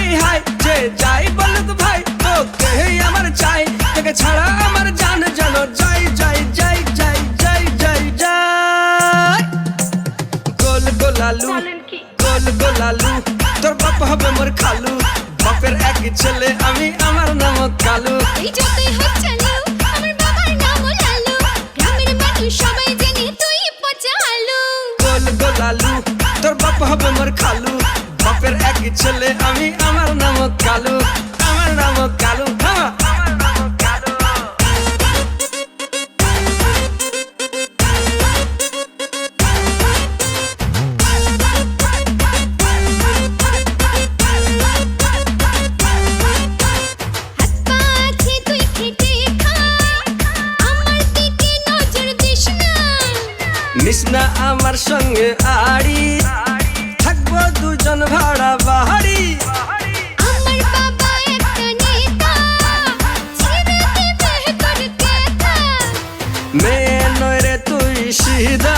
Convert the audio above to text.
High high যে যাই বলুক ভাই তোকে আমার চাই, তোকে ছাড়া আমার জান যেন যাই যাই যাই যাই যাই যাই যাই। গোল গোলালু গোল গোলালু তোর বাপ হবে মোর খালু, বাপের এক ছেলে আমি আমার নাম কালু। এই যতই হোক চালু আমার বাবার নাম লালু, গ্রামের মানুষ সবাই জানে তুই পচা আলু। গোল গোলালু তোর বাপ হবে মোর খালু, বাপের এক ছেলে আমি আমার নাম কালু, আমার নাম কালু, আমার নাম কালু। হাত পা আছে তুই খেটে খা, আমার দিকে নজর দিস না। নিস না আমার সঙ্গে আড়ি, থাকবো দুজন ভাড়া বাহারি। আমার বাবা একটা নেতা, ছেড়ে দেবে তোর কথা। মেয়ে নয় রে তুই সিধা,